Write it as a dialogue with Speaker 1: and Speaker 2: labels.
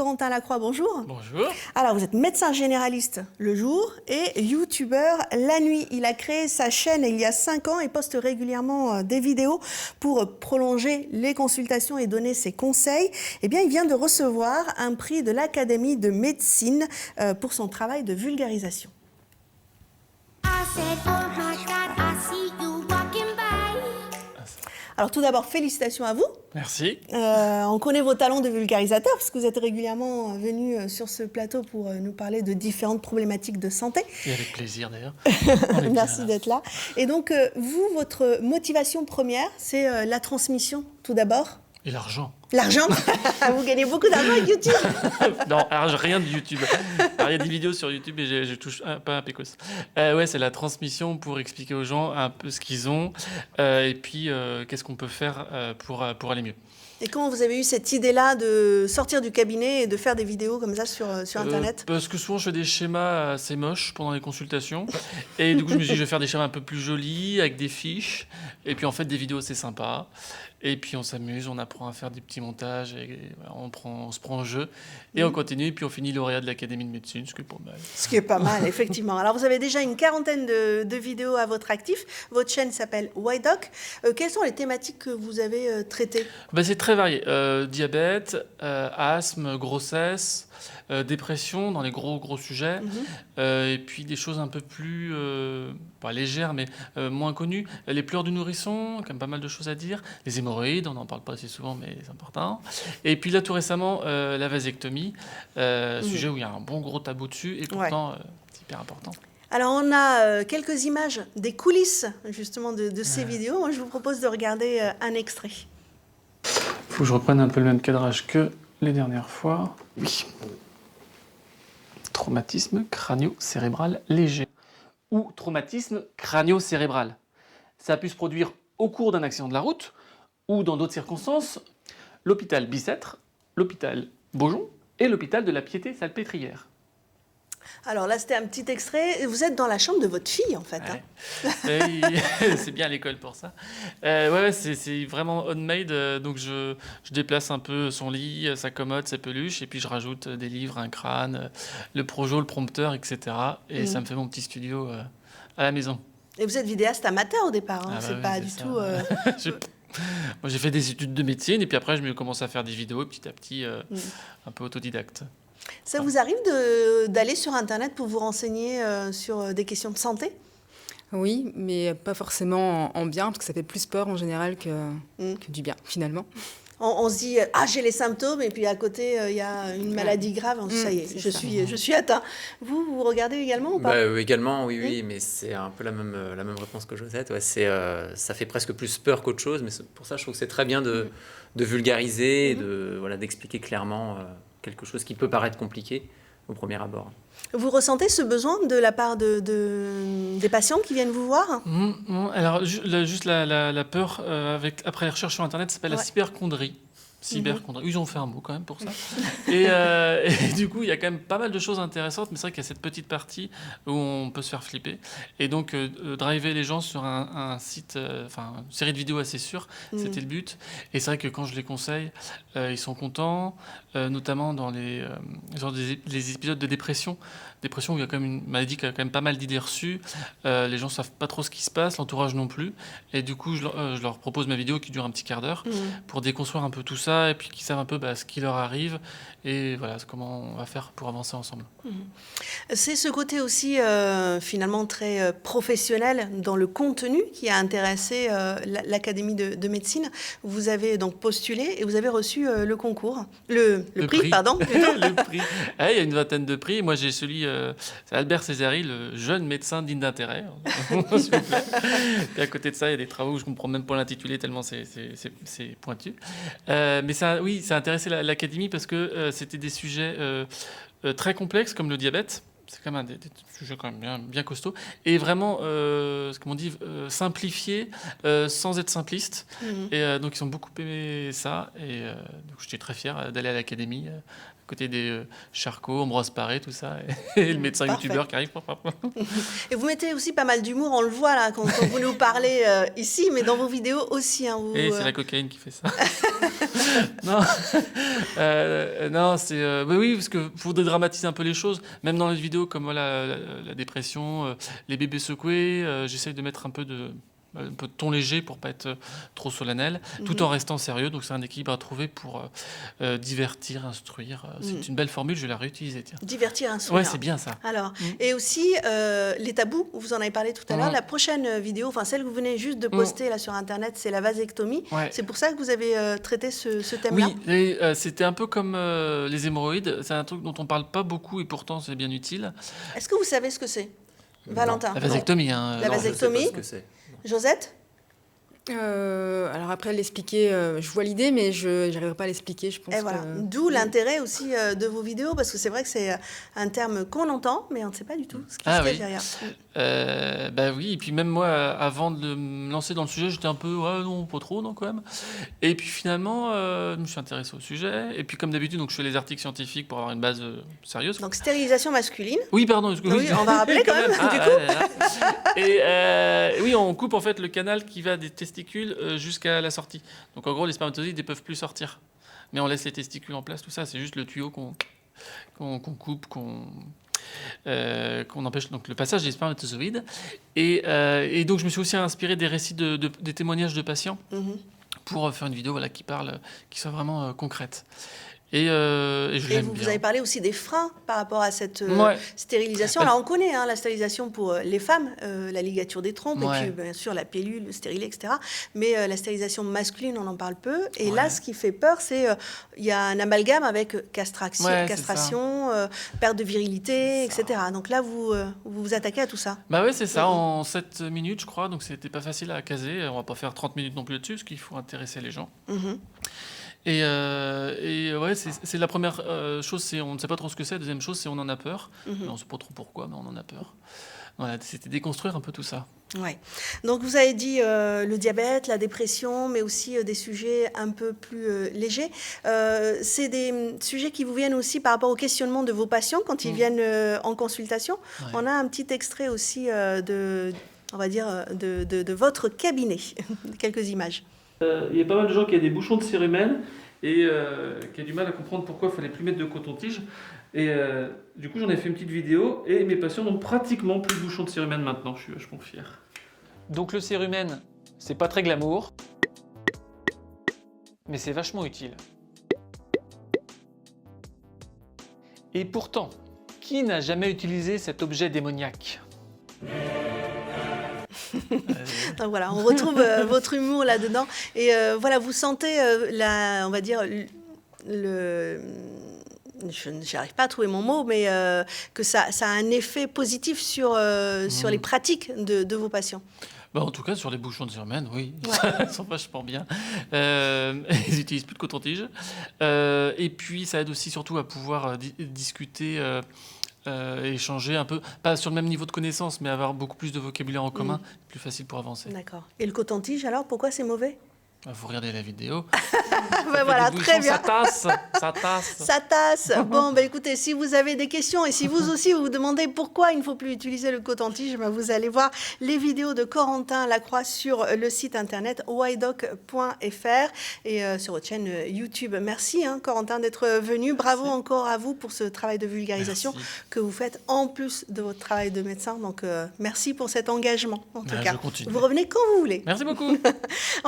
Speaker 1: Corentin Lacroix, bonjour.
Speaker 2: Bonjour.
Speaker 1: Alors, vous êtes médecin généraliste le jour et youtubeur la nuit. Il a créé sa chaîne il y a 5 ans et poste régulièrement des vidéos pour prolonger les consultations et donner ses conseils. Eh bien, il vient de recevoir un prix de l'Académie de médecine pour son travail de vulgarisation. Alors tout d'abord, félicitations à vous.
Speaker 2: Merci.
Speaker 1: On connaît vos talents de vulgarisateur parce que vous êtes régulièrement venu sur ce plateau pour nous parler de différentes problématiques de santé.
Speaker 2: Et avec plaisir d'ailleurs.
Speaker 1: Merci d'être là. Et donc, vous, votre motivation première, c'est la transmission tout d'abord.
Speaker 2: Et l'argent.
Speaker 1: L'argent. Vous gagnez beaucoup d'argent avec YouTube.
Speaker 2: Non, alors rien de YouTube. Alors, il y a des vidéos sur YouTube et je touche pas un pécos. Ouais, c'est la transmission pour expliquer aux gens un peu ce qu'ils ont et puis qu'est-ce qu'on peut faire pour aller mieux.
Speaker 1: Et comment vous avez eu cette idée-là de sortir du cabinet et de faire des vidéos comme ça sur Internet?
Speaker 2: Parce que souvent, je fais des schémas assez moches pendant les consultations. Et du coup, je me suis dit, je vais faire des schémas un peu plus jolis, avec des fiches. Et puis, en fait, des vidéos, c'est sympa. Et puis, on s'amuse, on apprend à faire des petits montages. Et voilà, on se prend en jeu. Et on continue. Et puis, on finit lauréat de l'Académie de médecine, ce qui est pas mal.
Speaker 1: Ce qui est pas mal, effectivement. Alors, vous avez déjà une quarantaine de vidéos à votre actif. Votre chaîne s'appelle Whydoc. Quelles sont les thématiques que vous avez traitées?
Speaker 2: C'est très varié. Diabète, asthme, grossesse, dépression dans les gros sujets. Et puis des choses un peu plus, pas légères, mais moins connues. Les pleurs du nourrisson, quand même pas mal de choses à dire. Les hémorroïdes, on n'en parle pas assez souvent, mais c'est important. Et puis là, tout récemment, la vasectomie, sujet où il y a un bon gros tabou dessus, et pourtant, c'est hyper important.
Speaker 1: Alors, on a quelques images des coulisses, justement, de ces vidéos. Moi, je vous propose de regarder un extrait.
Speaker 2: Faut que je reprenne un peu le même cadrage que les dernières fois. Oui. Traumatisme crânio-cérébral léger ou traumatisme crânio-cérébral. Ça a pu se produire au cours d'un accident de la route ou dans d'autres circonstances. L'hôpital Bicêtre, l'hôpital Beaujon et l'hôpital de la Piété-Salpêtrière.
Speaker 1: Alors là, c'était un petit extrait. Vous êtes dans la chambre de votre fille, en fait.
Speaker 2: Ouais. C'est bien à l'école pour ça. Ouais, c'est vraiment on-made. Donc, je déplace un peu son lit, sa commode, ses peluches, et puis je rajoute des livres, un crâne, le projo, le prompteur, etc. Et ça me fait mon petit studio à la maison.
Speaker 1: Et vous êtes vidéaste amateur au départ, hein. C'est pas du tout...
Speaker 2: Moi, j'ai fait des études de médecine, et puis après, je me commence à faire des vidéos, petit à petit, un peu autodidacte.
Speaker 1: Ça vous arrive d'aller sur Internet pour vous renseigner sur des questions de santé?
Speaker 3: Oui, mais pas forcément en bien, parce que ça fait plus peur en général que du bien, finalement.
Speaker 1: On se dit « Ah, j'ai les symptômes », et puis à côté, il y a une maladie grave. On dit, ça y est, je suis atteint. Vous regardez également ou pas?
Speaker 4: Également, oui, mais c'est un peu la même réponse que Josette. Ouais, ça fait presque plus peur qu'autre chose, mais pour ça, je trouve que c'est très bien de vulgariser, d'expliquer clairement quelque chose qui peut paraître compliqué au premier abord.
Speaker 1: Vous ressentez ce besoin de la part des patients qui viennent vous voir?
Speaker 2: Alors, juste la peur, après les recherches sur Internet, ça s'appelle la cyberchondrie. Cyberchondrie. Ils ont fait un mot quand même pour ça. Et du coup, il y a quand même pas mal de choses intéressantes, mais c'est vrai qu'il y a cette petite partie où on peut se faire flipper. Et donc, driver les gens sur un site, une série de vidéos assez sûre, c'était le but. Et c'est vrai que quand je les conseille, ils sont contents, notamment dans les épisodes de dépression où il y a quand même une maladie qui a quand même pas mal d'idées reçues. Les gens savent pas trop ce qui se passe, l'entourage non plus. Et du coup, je leur propose ma vidéo qui dure un petit quart d'heure pour déconstruire un peu tout ça et puis qu'ils savent un peu ce qui leur arrive et voilà comment on va faire pour avancer ensemble.
Speaker 1: C'est ce côté aussi finalement très professionnel dans le contenu qui a intéressé l'Académie de médecine. Vous avez donc postulé et vous avez reçu le concours, le prix, pardon.
Speaker 2: Le prix. Il y a une vingtaine de prix. Moi, j'ai celui, c'est Albert Césari, le jeune médecin digne d'intérêt. S'il vous plaît. Et à côté de ça, il y a des travaux où je ne comprends même pas l'intitulé tellement c'est pointu. Mais ça a intéressé l'Académie parce que c'était des sujets très complexes comme le diabète. C'est quand même des sujets quand même bien costauds. Et vraiment, ce qu'on dit, simplifié sans être simpliste. Et donc, ils ont beaucoup aimé ça. Et donc, j'étais très fier d'aller à l'Académie côté des Charcot, Ambroise Paré, tout ça, et le médecin
Speaker 1: Parfait.
Speaker 2: youtubeur qui arrive.
Speaker 1: Et vous mettez aussi pas mal d'humour, on le voit là quand vous nous parlez ici, mais dans vos vidéos aussi. Hein, vous,
Speaker 2: Et c'est la cocaïne qui fait ça. Non, non, c'est oui, parce que faut dédramatiser un peu les choses. Même dans les vidéos comme voilà, la dépression, les bébés secoués, j'essaye de mettre un peu de ton léger pour pas être trop solennel, tout en restant sérieux. Donc c'est un équilibre à trouver pour divertir, instruire. C'est une belle formule, je vais la réutiliser. Tiens.
Speaker 1: Divertir un
Speaker 2: Ouais,
Speaker 1: sourire.
Speaker 2: c'est bien ça.
Speaker 1: Alors, et aussi les tabous, vous en avez parlé tout à l'heure. La prochaine vidéo, enfin celle que vous venez juste de poster là sur Internet, c'est la vasectomie.
Speaker 2: Ouais.
Speaker 1: C'est pour ça que vous avez traité ce thème-là.
Speaker 2: Oui, et, c'était un peu comme les hémorroïdes. C'est un truc dont on parle pas beaucoup et pourtant c'est bien utile.
Speaker 1: Est-ce que vous savez ce que c'est, Valentin?
Speaker 2: La vasectomie. Hein,
Speaker 1: La
Speaker 4: Non, je sais pas
Speaker 1: vasectomie.
Speaker 4: ce que c'est.
Speaker 1: Josette?
Speaker 3: Alors après, l'expliquer, je vois l'idée, mais je n'arriverai pas à l'expliquer, je pense.
Speaker 1: Et voilà. D'où l'intérêt aussi de vos vidéos, parce que c'est vrai que c'est un terme qu'on entend, mais on ne sait pas du tout ce qui se cache derrière.
Speaker 2: Bah oui, et puis même moi, avant de me lancer dans le sujet, j'étais un peu, ouais, non, pas trop, non, quand même. Et puis finalement, je me suis intéressé au sujet. Et puis comme d'habitude, donc, je fais les articles scientifiques pour avoir une base sérieuse.
Speaker 1: Donc stérilisation masculine.
Speaker 2: Oui, pardon.
Speaker 1: Oui, on va rappeler quand même, du coup.
Speaker 2: Et oui, on coupe en fait le canal qui va des testicules jusqu'à la sortie. Donc en gros, les spermatozoïdes ne peuvent plus sortir. Mais on laisse les testicules en place, tout ça. C'est juste le tuyau qu'on coupe, qu'on empêche donc le passage des spermatozoïdes. Et donc je me suis aussi inspiré des récits des témoignages de patients pour faire une vidéo voilà, qui soit vraiment concrète. Et je l'aime bien.
Speaker 1: Vous avez parlé aussi des freins par rapport à cette
Speaker 2: Ouais.
Speaker 1: stérilisation. Là, on connaît la stérilisation pour les femmes, la ligature des trompes,
Speaker 2: Ouais.
Speaker 1: et puis bien sûr la pilule, le stérilet, etc. Mais la stérilisation masculine, on en parle peu. Et là, ce qui fait peur, c'est il y a un amalgame avec castration, perte de virilité, etc. Donc là, vous vous attaquez à tout ça.
Speaker 2: Bah ouais, c'est ça, en 7 minutes, je crois. Donc c'était pas facile à caser. On va pas faire 30 minutes non plus là-dessus, parce qu'il faut intéresser les gens. Et ouais, c'est la première chose, c'est on ne sait pas trop ce que c'est. La deuxième chose, c'est on en a peur. On ne sait pas trop pourquoi, mais on en a peur. Voilà, c'était déconstruire un peu tout ça.
Speaker 1: Ouais. Donc vous avez dit le diabète, la dépression, mais aussi des sujets un peu plus légers. C'est des sujets qui vous viennent aussi par rapport au questionnement de vos patients quand ils viennent en consultation.
Speaker 2: Ouais.
Speaker 1: On a un petit extrait aussi de votre cabinet, quelques images.
Speaker 2: Il y a pas mal de gens qui ont des bouchons de cérumen et qui ont du mal à comprendre pourquoi il ne fallait plus mettre de coton-tige. Et du coup, j'en ai fait une petite vidéo et mes patients n'ont pratiquement plus de bouchons de cérumen maintenant. Je suis vachement fier. Donc le cérumen, c'est pas très glamour, mais c'est vachement utile. Et pourtant, qui n'a jamais utilisé cet objet démoniaque ?
Speaker 1: Donc voilà, on retrouve votre humour là-dedans. Et voilà, vous sentez, on va dire, je n'arrive pas à trouver mon mot, mais que ça a un effet positif sur les pratiques de vos patients.
Speaker 2: Bah, en tout cas, sur les bouchons de cérumen, oui, ils sont vachement bien. Ils n'utilisent plus de coton-tige. Et puis, ça aide aussi surtout à pouvoir discuter, échanger un peu, pas sur le même niveau de connaissance, mais avoir beaucoup plus de vocabulaire en commun, plus facile pour avancer.
Speaker 1: D'accord. Et le coton-tige, alors, pourquoi c'est mauvais ?
Speaker 2: Il faut regarder la vidéo.
Speaker 1: Ben voilà, très bien.
Speaker 2: Ça tasse.
Speaker 1: Ça tasse. Bon, ben écoutez, si vous avez des questions et si vous aussi vous vous demandez pourquoi il ne faut plus utiliser le coton-tige, ben vous allez voir les vidéos de Corentin Lacroix sur le site internet ydoc.fr et sur votre chaîne YouTube. Merci Corentin d'être venu. Bravo encore à vous pour ce travail de vulgarisation que vous faites en plus de votre travail de médecin. Donc merci pour cet engagement en tout cas.
Speaker 2: Je continue.
Speaker 1: Vous revenez quand vous voulez.
Speaker 2: Merci beaucoup.